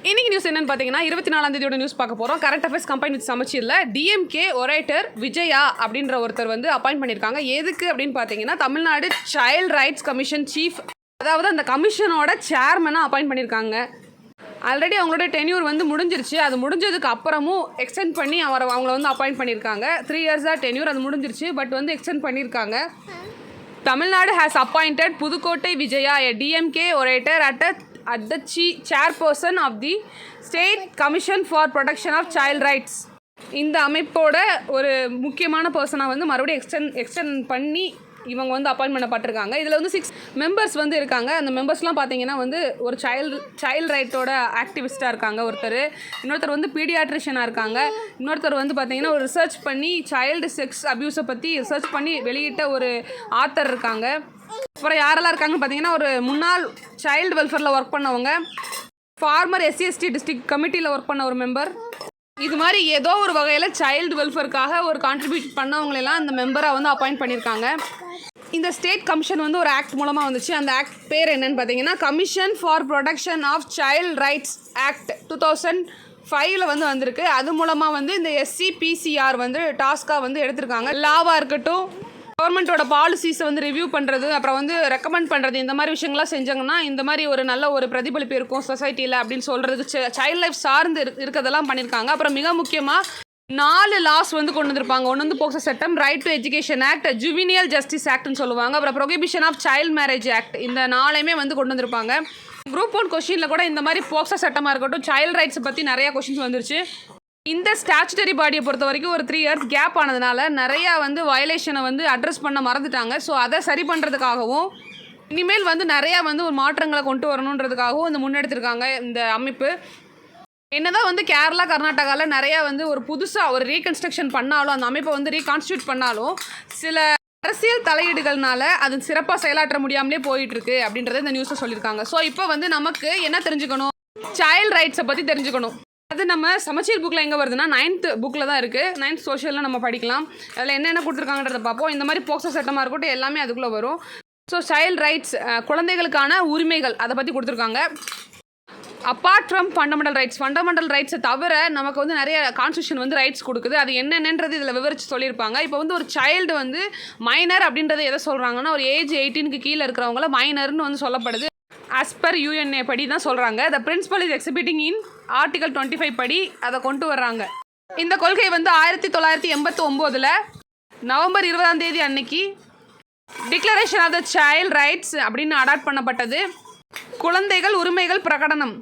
இன்னைக்கு நியூஸ் என்னன்னு பார்த்தீங்கன்னா 24ஆம் நியூஸ் பார்க்க போகிறோம். கரண்ட் அஃபேர்ஸ் கம்பைன் வித் சமச்சீரில் டிஎம்கே ஒரேட்டர் விஜயா அப்படின்ற ஒருத்தர் வந்து அப்பாயிண்ட் பண்ணியிருக்காங்க. எதுக்கு அப்படின்னு பார்த்தீங்கன்னா Tamil Nadu child rights commission chief, அதாவது அந்த கமிஷனோட சேர்மனாக அப்பாயிண்ட் பண்ணியிருக்காங்க. ஆல்ரெடி அவங்களோட டென்யூர் வந்து முடிஞ்சிருச்சு. அது முடிஞ்சதுக்கு அப்புறமும் எக்ஸ்டெண்ட் பண்ணி அவங்கள வந்து அப்பாயிண்ட் பண்ணியிருக்காங்க. 3 years டென்யூர் அது முடிஞ்சிருச்சு, பட் வந்து எக்ஸ்டெண்ட் பண்ணியிருக்காங்க. Tamil Nadu has appointed Pudukkottai Vijaya a DMK orator at the chairperson of the State Commission for Protection of Child Rights. இந்த அமைப்போட ஒரு முக்கியமான பர்சனாக வந்து மறுபடியும் எக்ஸ்டெண்ட் பண்ணி இவங்க வந்து அப்பாயின்ட் பண்ணப்பட்டிருக்காங்க. இதில் வந்து 6 மெம்பர்ஸ் வந்து இருக்காங்க. அந்த மெம்பர்ஸ்லாம் பார்த்தீங்கன்னா வந்து ஒரு சைல்டு ரைட்டோட ஆக்டிவிஸ்ட்டாக இருக்காங்க ஒருத்தர், இன்னொருத்தர் வந்து பீடியாட்ரிஷியனாக இருக்காங்க, இன்னொருத்தர் வந்து பார்த்தீங்கன்னா ஒரு ரிசர்ச் பண்ணி சைல்டு செக்ஸ் அப்யூஸை பற்றி ரிசர்ச் பண்ணி வெளியிட்ட ஒரு ஆத்தர் இருக்காங்க. அப்புறம் யாரெல்லாம் இருக்காங்கன்னு பார்த்தீங்கன்னா ஒரு முன்னாள் சைல்டு வெல்ஃபேரில் ஒர்க் பண்ணவங்க, ஃபார்மர் SC/ST டிஸ்ட்ரிக்ட் கமிட்டியில் ஒர்க் பண்ண ஒரு மெம்பர், இது மாதிரி ஏதோ ஒரு வகையில் சைல்டு வெல்ஃபேருக்காக ஒரு கான்ட்ரிபியூட் பண்ணவங்களெல்லாம் அந்த மெம்பராக வந்து அப்பாயிண்ட் பண்ணியிருக்காங்க. இந்த ஸ்டேட் கமிஷன் வந்து ஒரு ஆக்ட் மூலமாக வந்துச்சு. அந்த ஆக்ட் பேர் என்னன்னு பார்த்தீங்கன்னா commission for protection of child rights act 2005 வந்து வந்திருக்கு. அது மூலமாக வந்து இந்த SCPCR வந்து டாஸ்காக வந்து எடுத்திருக்காங்க. லாவாக இருக்கட்டும், கவர்மெண்ட்டோட பாலிசிஸை வந்து ரிவ்யூ பண்ணுறது, அப்புறம் வந்து ரெக்கமெண்ட் பண்ணுறது, இந்த மாதிரி விஷயங்கள்லாம் செஞ்சாங்கன்னா இந்த மாதிரி ஒரு நல்ல ஒரு பிரதிபலிப்பு இருக்கும் சொசைட்டியில் அப்படின்னு சொல்கிறதுக்கு சைல்ட் லைஃப் சார்ந்து இருக்கிறதெல்லாம் பண்ணியிருக்காங்க. அப்புறம் மிக முக்கியமாக 4 லாஸ் வந்து கொண்டு வந்திருப்பாங்க. ஒன்று வந்து போக்சோ சட்டம், right to education act, juvenile justice ஆக்ட்னு சொல்லுவாங்க, அப்புறம் prohibition of child marriage act. இந்த 4மே வந்து கொண்டு வந்திருப்பாங்க. குரூப் 1 கொஸ்டினில் கூட இந்த மாதிரி போக்சோ சட்டமாக இருக்கட்டும், சைல்டு ரைட்ஸை பற்றி நிறையா கொஸ்டின்ஸ் வந்துருச்சு. இந்த ஸ்டாச்சுட்டரி பாடியை பொறுத்த வரைக்கும் ஒரு 3 years கேப் ஆனதுனால நிறையா வந்து வயலேஷனை வந்து அட்ரஸ் பண்ண மறந்துட்டாங்க. ஸோ அதை சரி பண்ணுறதுக்காகவும் இனிமேல் வந்து நிறையா வந்து ஒரு மாற்றங்களை கொண்டு வரணுன்றதுக்காகவும் இந்த முன்னெடுத்திருக்காங்க இந்த அமைப்பு. என்னதான் வந்து கேரளா கர்நாடகாவில் நிறையா வந்து ஒரு புதுசாக ஒரு ரீகன்ஸ்ட்ரக்ஷன் பண்ணாலும், அந்த அமைப்பை வந்து ரீகான்ஸ்டியூட் பண்ணாலும் சில அரசியல் தலையீடுகள்னால அது சிறப்பாக செயலாற்ற முடியாமலே போயிட்டுருக்கு அப்படின்றத இந்த நியூஸை சொல்லியிருக்காங்க. ஸோ இப்போ வந்து நமக்கு என்ன தெரிஞ்சுக்கணும், சைல்டு ரைட்ஸை பற்றி தெரிஞ்சுக்கணும். அது நம்ம சமச்சீர் புக்கில் எங்கே வருதுன்னா 9th புக்கில் தான் இருக்குது. 9th சோஷியலில் நம்ம படிக்கலாம். அதில் என்னென்ன கொடுத்துருக்காங்கன்றத பார்ப்போம். இந்த மாதிரி போக்சோ சட்டமாக இருக்கட்டும் எல்லாமே அதுக்குள்ளே வரும். ஸோ சைல்டு ரைட்ஸ், குழந்தைகளுக்கான உரிமைகள், அதை பற்றி கொடுத்துருக்காங்க. அப்பார்ட் ஃப்ரம் ஃபண்டமெண்டல் ரைட்ஸை தவிர நமக்கு வந்து நிறைய கான்ஸ்டியூஷன் வந்து ரைட்ஸ் கொடுக்குது. அது என்னென்னன்றது இதில் விவரித்து சொல்லியிருப்பாங்க. இப்போ வந்து ஒரு சைல்டு வந்து மைனர் அப்படின்றத எதை சொல்கிறாங்கன்னா ஒரு ஏஜ் 18க்கு கீழே இருக்கிறவங்கள மைனர்னு வந்து சொல்லப்படுது. as per UNA படி தான் சொல்கிறாங்க. The principal is exhibiting in article 25 படி அதை கொண்டு வர்றாங்க. இந்த கொள்கை வந்து 1989 நவம்பர் 20 அன்னைக்கு declaration of the child rights அப்படின்னு அடாப்ட் பண்ணப்பட்டது. குழந்தைகள் உரிமைகள் பிரகடனம்.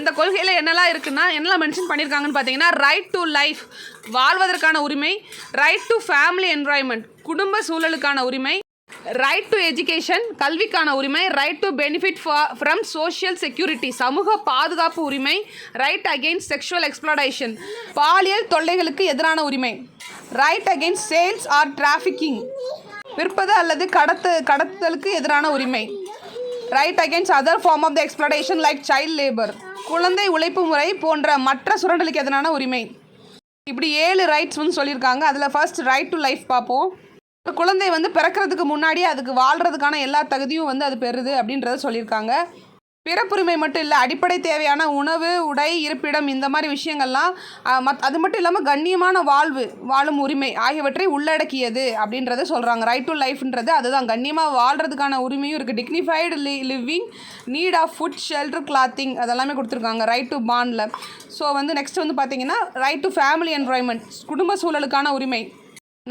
இந்த கொள்கையில் என்னெல்லாம் இருக்குன்னா என்னெல்லாம் மென்ஷன் பண்ணியிருக்காங்கன்னு பார்த்தீங்கன்னா ரைட் டு லைஃப், வாழ்வதற்கான உரிமை, ரைட் டு ஃபேமிலி என்வாயன்மெண்ட், குடும்ப சூழலுக்கான உரிமை, ரைட் டு எஜுகேஷன், கல்விக்கான உரிமை, right to benefit from social security, சமூக பாதுகாப்பு உரிமை, ரைட் அகெயின்ஸ்ட் செக்ஷுவல் எக்ஸ்ப்ளாய்டேஷன், பாலியல் தொல்லைகளுக்கு எதிரான உரிமை, right against sales or trafficking, விற்பது அல்லது கடத்துதலுக்கு எதிரான உரிமை, right against other form of the exploitation like child labour, குழந்தை உழைப்பு முறை போன்ற மற்ற சுரண்டலுக்கு எதிரான உரிமை. இப்படி 7 ரைட்ஸ் வந்து சொல்லியிருக்காங்க. அதில் ஃபர்ஸ்ட் ரைட் டு லைஃப் பார்ப்போம். குழந்தை வந்து பிறக்கிறதுக்கு முன்னாடி அதுக்கு வாழ்கிறதுக்கான எல்லா தகுதியும் வந்து அது பெறுது அப்படின்றத சொல்லியிருக்காங்க. பிறப்புரிமை மட்டும் இல்லை, அடிப்படை தேவையான உணவு, உடை, இருப்பிடம், இந்த மாதிரி விஷயங்கள்லாம் அது மட்டும் இல்லாமல் கண்ணியமான வாழும் உரிமை ஆகியவற்றை உள்ளடக்கியது அப்படின்றத சொல்கிறாங்க. ரைட் டு லைஃப்ன்றது அதுதான், கண்ணியமாக வாழ்கிறதுக்கான உரிமையும் இருக்குது. Dignified living, need of food, shelter, clothing, அதெல்லாமே கொடுத்துருக்காங்க ரைட் டு பாண்டில். ஸோ வந்து நெக்ஸ்ட் வந்து பார்த்திங்கன்னா ரைட் டு ஃபேமிலி என்வாயன்மெண்ட், குடும்ப சூழலுக்கான உரிமை.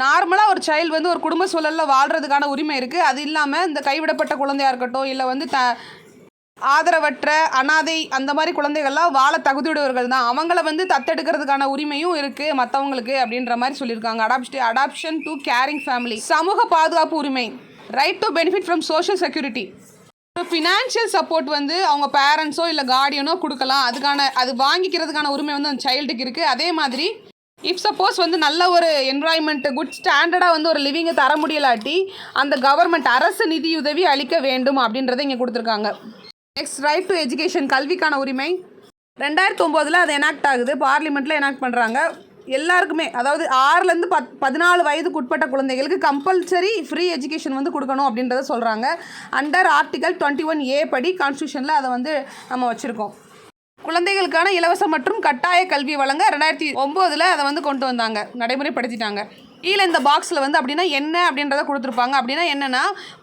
நார்மலாக ஒரு சைல்டு வந்து ஒரு குடும்ப சூழலில் வாழ்கிறதுக்கான உரிமை இருக்குது. அது இல்லாமல் இந்த கைவிடப்பட்ட குழந்தையாக இருக்கட்டும், இல்லை வந்து ஆதரவற்ற அனாதை அந்த மாதிரி குழந்தைகள்லாம் வாழ தகுதியுடையவர்கள் தான், அவங்கள வந்து தத்தெடுக்கிறதுக்கான உரிமையும் இருக்குது மற்றவங்களுக்கு அப்படின்ற மாதிரி சொல்லியிருக்காங்க. அடாப்ஷன் டு கேரிங் ஃபேமிலி, சமூக பாதுகாப்பு உரிமை, right to benefit from social security. Financial support வந்து அவங்க பேரண்ட்ஸோ இல்லை கார்டியனோ கொடுக்கலாம், அது வாங்கிக்கிறதுக்கான உரிமை வந்து அந்த சைல்டுக்கு இருக்குது. அதே மாதிரி இஃப் சப்போஸ் வந்து நல்ல ஒரு என்வாயன்மெண்ட், குட் ஸ்டாண்டர்டாக வந்து ஒரு லிவிங்கை தர முடியலாட்டி அந்த கவர்மெண்ட் அரசு நிதியுதவி அளிக்க வேண்டும் அப்படின்றத இங்கே கொடுத்துருக்காங்க. நெக்ஸ்ட் ரைட் டு எஜுகேஷன், கல்விக்கான உரிமை. 2009 அது எனாக்ட் ஆகுது, பார்லிமெண்ட்டில் எனாக்ட் பண்ணுறாங்க. எல்லாருக்குமே, அதாவது 6லேருந்து 14 வயதுக்கு உட்பட்ட குழந்தைகளுக்கு கம்பல்சரி ஃப்ரீ எஜுகேஷன் வந்து கொடுக்கணும் அப்படின்றத சொல்கிறாங்க. அண்டர் ஆர்டிகல் 21A படி கான்ஸ்டியூஷனில் அதை வந்து நம்ம வச்சுருக்கோம். குழந்தைகளுக்கான இலவச மற்றும் கட்டாய கல்வி வழங்க 2009 அதை வந்து கொண்டு வந்தாங்க, நடைமுறைப்படுத்திட்டாங்க. கீழே இந்த பாக்ஸில் வந்து அப்படின்னா என்ன அப்படின்றத கொடுத்துருப்பாங்க. அப்படின்னா என்னென்னா,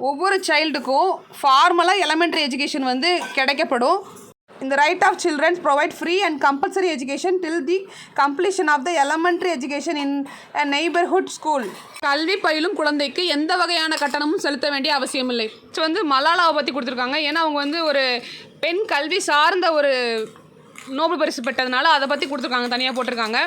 ஒவ்வொரு சைல்டுக்கும் ஃபார்மலாக எலமெண்ட்ரி எஜுகேஷன் வந்து கிடைக்கப்படும். இந்த right of childrens provide free and compulsory education till the completion of the elementary education in a neighbourhood school. கல்வி பயிலும் குழந்தைக்கு எந்த வகையான கட்டணமும் செலுத்த வேண்டிய அவசியம் இல்லை. வந்து மலாலாவை பற்றி கொடுத்துருக்காங்க. ஏன்னா அவங்க வந்து ஒரு பெண் கல்வி சார்ந்த ஒரு நோபல் பரிசு பெற்றதுனால அதை பற்றி கொடுத்துருக்காங்க, தனியாக போட்டிருக்காங்க.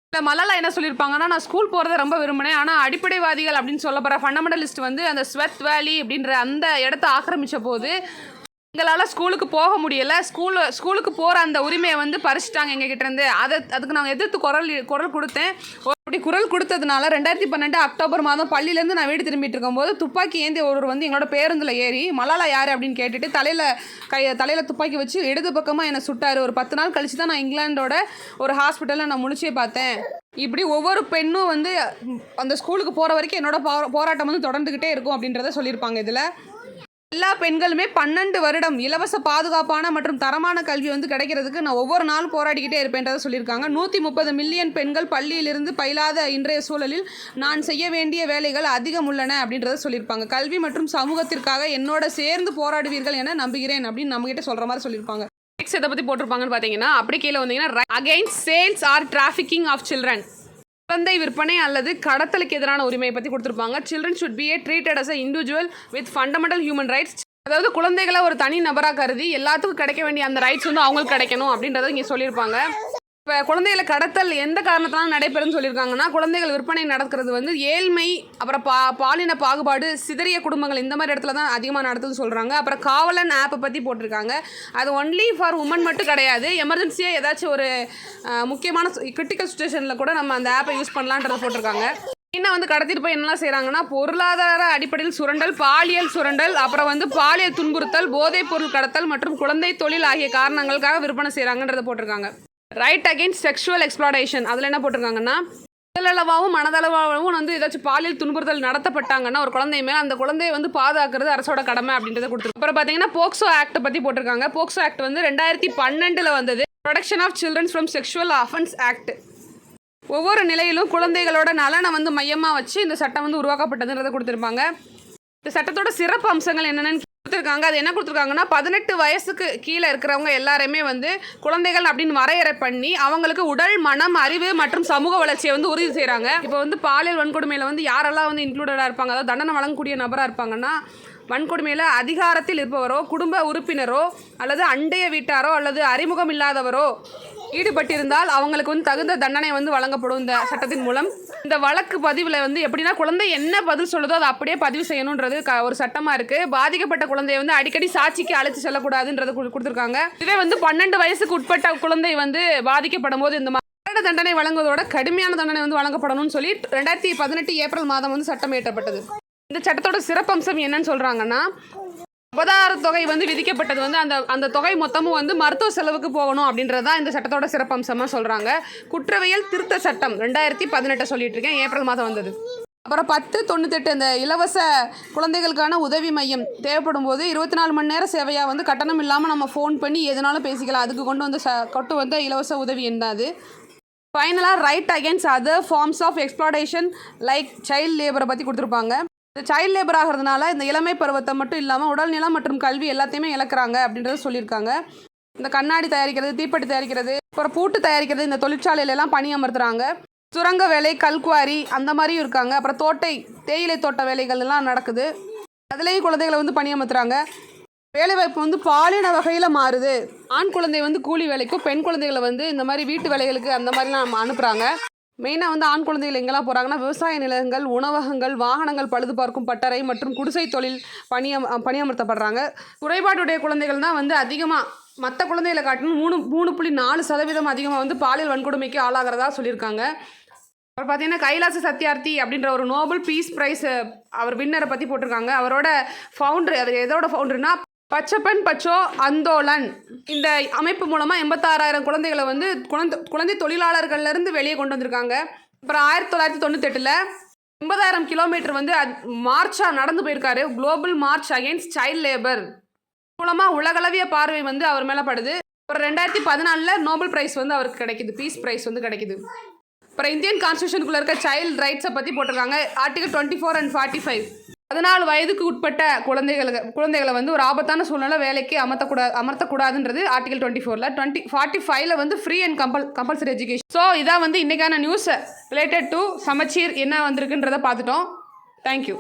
இல்லை, மலாலா என்ன சொல்லியிருப்பாங்கன்னா, நான் ஸ்கூல் போகிறத ரொம்ப விரும்பினேன், ஆனால் அடிப்படைவாதிகள் அப்படின்னு சொல்லப்படுற ஃபண்டமெண்டலிஸ்ட் வந்து அந்த ஸ்வெத் வேலி அப்படின்ற அந்த இடத்த ஆக்கிரமித்த போது எங்களால் ஸ்கூலுக்கு போக முடியலை. ஸ்கூலுக்கு போகிற அந்த உரிமையை வந்து பறிச்சிட்டாங்க எங்ககிட்டேருந்து. அதுக்கு நான் எதிர்த்து குரல் கொடுத்தேன். அப்படி குரல் கொடுத்ததுனால 2012 அக்டோபர் மாதம் பள்ளியிலேருந்து நான் வீடு திரும்பிட்டு இருக்கும்போது துப்பாக்கி ஏந்தி ஒருவர் வந்து எங்களோட பேருந்தில் ஏறி மலாலா யார் அப்படின்னு கேட்டுட்டு தலையில் துப்பாக்கி வச்சு இடது பக்கமாக என்னை சுட்டார். ஒரு 10 நாள் கழிச்சு தான் நான் இங்கிலாண்டோட ஒரு ஹாஸ்பிட்டலில் நான் முழிச்சே பார்த்தேன். இப்படி ஒவ்வொரு பெண்ணும் வந்து அந்த ஸ்கூலுக்கு போகிற வரைக்கும் என்னோட போராட்டம் வந்து தொடர்ந்துக்கிட்டே இருக்கும் அப்படின்றத சொல்லியிருப்பாங்க. இதில் எல்லா பெண்களுமே 12 வருடம் இலவச பாதுகாப்பான மற்றும் தரமான கல்வி வந்து கிடைக்கிறதுக்கு நான் ஒவ்வொரு நாளும் போராடிக்கிட்டே இருப்பேன்றதை சொல்லியிருக்காங்க. 130 மில்லியன் பெண்கள் பள்ளியிலிருந்து பயிலாத இன்றைய சூழலில் நான் செய்ய வேண்டிய வேலைகள் அதிகம் உள்ளன அப்படின்றத சொல்லியிருப்பாங்க. கல்வி மற்றும் சமூகத்திற்காக என்னோட சேர்ந்து போராடுவீர்கள் என நம்புகிறேன் அப்படின்னு நம்மகிட்ட சொல்கிற மாதிரி சொல்லியிருப்பாங்க. நெக்ஸ்ட் எதை பற்றி போட்டிருப்பாங்கன்னு பார்த்தீங்கன்னா, அப்படி கீழே வந்தீங்கன்னா, against sales or trafficking of children, குழந்தை விற்பனை அல்லது கடத்தலுக்கு எதிரான உரிமையை பற்றி கொடுத்துருப்பாங்க. Children should be treated as a individual with fundamental human rights. அதாவது குழந்தைகளை ஒரு தனி நபராக கருதி எல்லாத்துக்கும் கிடைக்க வேண்டிய அந்த ரைட்ஸ் வந்து அவங்களுக்கு கிடைக்கணும் அப்படின்றத இங்கே சொல்லியிருப்பாங்க. இப்போ குழந்தைகளை கடத்தல் எந்த காரணத்தினால நடைபெறும்னு சொல்லியிருக்காங்கன்னா, குழந்தைகள் விற்பனை நடக்கிறது வந்து ஏழ்மை, அப்புறம் பாலின பாகுபாடு, சிதறிய குடும்பங்கள் இந்த மாதிரி இடத்துல தான் அதிகமாக நடத்துன்னு சொல்கிறாங்க. அப்புறம் காவலன் ஆப்பை பற்றி போட்டிருக்காங்க. அது ஒன்லி ஃபார் உமன் மட்டும் கிடையாது, எமர்ஜென்சியாக ஏதாச்சும் ஒரு முக்கியமான கிரிட்டிக்கல் சுச்சுவேஷனில் கூட நம்ம அந்த ஆப்பை யூஸ் பண்ணலான்றதை போட்டிருக்காங்க. இன்னும் வந்து கடத்திட்டு போய் என்னெல்லாம் செய்கிறாங்கன்னா, பொருளாதார அடிப்படையில் சுரண்டல், பாலியல் சுரண்டல், அப்புறம் வந்து பாலியல் துன்புறுத்தல், போதைப் பொருள் கடத்தல் மற்றும் குழந்தை தொழில் ஆகிய காரணங்களுக்காக விற்பனை செய்கிறாங்கன்றதை போட்டிருக்காங்க. ரைட் அகெயின்ஸ்ட் செக்ஷுவல் எக்ஸ்ப்ளாய்டேஷன், அதில் என்ன போட்டிருக்காங்கன்னா, உடலளவாகவும் மனதளவாகவும் வந்து ஏதாச்சும் பாலியல் துன்புறுத்தல் நடத்தப்பட்டாங்கன்னா ஒரு குழந்தை மேலே அந்த குழந்தையை வந்து பாதுகாக்கிறது அரசோட கடமை அப்படின்றத கொடுத்துருக்கு. அப்புறம் பார்த்தீங்கன்னா போக்சோ ஆக்ட் பற்றி போட்டிருக்காங்க. போக்சோ ஆக்ட் வந்து 2012 வந்தது. Protection of childrens from sexual offence act. ஒவ்வொரு நிலையிலும் குழந்தைகளோட நலனை வந்து மையமாக வச்சு இந்த சட்டம் வந்து உருவாக்கப்பட்டதுன்றதை கொடுத்துருப்பாங்க. இந்த சட்டத்தோட சிறப்பு அம்சங்கள் என்னென்னு கொடுத்துருக்காங்க. அது என்ன கொடுத்துருக்காங்கன்னா, 18 வயசுக்கு கீழே இருக்கிறவங்க எல்லாருமே வந்து குழந்தைகள் அப்படின்னு வரையறை பண்ணி அவங்களுக்கு உடல், மனம், அறிவு மற்றும் சமூக வளர்ச்சியை வந்து உறுதி செய்கிறாங்க. இப்போ வந்து பாலியல் வன்கொடுமையில் வந்து யாரெல்லாம் வந்து இன்க்ளூடடாக இருப்பாங்க, அதாவது தண்டனை வழங்கக்கூடிய நபராக இருப்பாங்கன்னா, வன்கொடுமையில் அதிகாரத்தில் இருப்பவரோ, குடும்ப உறுப்பினரோ, அல்லது அண்டைய வீட்டாரோ, அல்லது அறிமுகம் இல்லாதவரோ ஈடுபட்டிருந்தால் அவங்களுக்கு வந்து தகுந்த தண்டனை வந்து வழங்கப்படும் இந்த சட்டத்தின் மூலம். இந்த வழக்கு பதிவில் வந்து எப்படின்னா, குழந்தை என்ன பதில் சொல்லுதோ அதை அப்படியே பதிவு செய்யணுன்றது ஒரு சட்டமாக இருக்குது. பாதிக்கப்பட்ட குழந்தைய வந்து அடிக்கடி சாட்சிக்கு அழைத்து செல்லக்கூடாதுன்றது கொடுத்துருக்காங்க. இதுவே வந்து 12 வயசுக்கு உட்பட்ட குழந்தை வந்து பாதிக்கப்படும் போது இந்த மரண தண்டனை வழங்குவதோட கடுமையான தண்டனை வந்து வழங்கப்படணும்னு சொல்லி 2018 ஏப்ரல் மாதம் வந்து சட்டம் இயற்றப்பட்டது. இந்த சட்டத்தோட சிறப்பம்சம் என்னன்னு சொல்கிறாங்கன்னா, உபதார தொகை வந்து விதிக்கப்பட்டது வந்து அந்த தொகை மொத்தமும் வந்து மருத்துவ செலவுக்கு போகணும் அப்படின்றது தான் இந்த சட்டத்தோட சிறப்பம்சமாக சொல்கிறாங்க. குற்றவியல் திருத்த சட்டம் 2018 சொல்லிட்டு இருக்கேன், ஏப்ரல் மாதம் வந்தது. அப்புறம் 1098 இந்த இலவச குழந்தைகளுக்கான உதவி மையம் தேவைப்படும் போது 24 மணி நேர சேவையாக வந்து கட்டணம் இல்லாமல் நம்ம ஃபோன் பண்ணி எதுனாலும் பேசிக்கலாம். அதுக்கு கொண்டு வந்த இலவச உதவி என்ன அது. ஃபைனலாக right against other forms of exploitation like child லேபரை பற்றி கொடுத்துருப்பாங்க. இந்த சைல்டு லேபர் ஆகிறதுனால இந்த இளமை பருவத்தை மட்டும் இல்லாமல் உடல்நலம் மற்றும் கல்வி எல்லாத்தையுமே இழக்கிறாங்க அப்படின்றத சொல்லியிருக்காங்க. இந்த கண்ணாடி தயாரிக்கிறது, தீப்பெட்டி தயாரிக்கிறது, அப்புறம் பூட்டு தயாரிக்கிறது, இந்த தொழிற்சாலையிலலாம் பணியமர்த்துறாங்க. சுரங்க வேலை, கல்குவாரி அந்த மாதிரியும் இருக்காங்க. அப்புறம் தேயிலை தோட்ட வேலைகள் எல்லாம் நடக்குது. அதுலேயும் குழந்தைகளை வந்து பணியமர்த்துறாங்க. வேலைவாய்ப்பு வந்து பாலின வகையில் மாறுது. ஆண் குழந்தை வந்து கூலி வேலைக்கும், பெண் குழந்தைகளை வந்து இந்த மாதிரி வீட்டு வேலைகளுக்கு அந்த மாதிரிலாம் அனுப்புகிறாங்க. மெயினாக வந்து ஆண் குழந்தைகள் எங்கெல்லாம் போகிறாங்கன்னா, விவசாய நிலங்கள், உணவகங்கள், வாகனங்கள் பழுது பார்க்கும் பட்டறை மற்றும் குடிசை தொழில் பணியமர்த்தப்படுறாங்க. குறைபாடுடைய குழந்தைகள் தான் வந்து அதிகமாக மற்ற குழந்தைகளை காட்டிலும் 3.4% அதிகமாக வந்து பாலியல் வன்கொடுமைக்கு ஆளாகிறதா சொல்லியிருக்காங்க. அப்புறம் பார்த்தீங்கன்னா, கைலாச சத்யார்த்தி அப்படின்ற ஒரு நோபல் பீஸ் ப்ரைஸ் அவர் வின்னரை பற்றி போட்டிருக்காங்க. அவரோட ஃபவுண்டர், அவர் எதோட ஃபவுண்டர்னா பச்சப்பன் பச்சோ அந்தோலன். இந்த அமைப்பு மூலமாக 86,000 குழந்தைகளை வந்து குழந்தை தொழிலாளர்கள்லேருந்து வெளியே கொண்டு வந்திருக்காங்க. அப்புறம் 1998 80,000 கிலோமீட்டர் வந்து மார்ச்சாக நடந்து போயிருக்காரு. Global March against child labour மூலமாக உலகளவிய பார்வை வந்து அவர் மேலே படுது. அப்புறம் 2014 நோபல் ப்ரைஸ் வந்து அவருக்கு கிடைக்குது, பீஸ் ப்ரைஸ் வந்து கிடைக்குது. அப்புறம் இந்தியன் கான்ஸ்டியூஷனுக்குள்ளே இருக்க சைல்டு ரைட்ஸை பற்றி போட்டிருக்காங்க. Article 24 and 45. 14 வயதுக்கு உட்பட்ட குழந்தைகளை வந்து ஒரு ஆபத்தான சூழ்நிலை வேலைக்கு அமர்த்தக்கூடாதுன்றது ஆர்டிகல் 24. 45 வந்து free and compulsory education. So இதான் வந்து இன்றைக்கான நியூஸ் ரிலேட்டட் டு சமச்சீர் என்ன வந்திருக்குன்றதை பார்த்துட்டோம். தேங்க்யூ.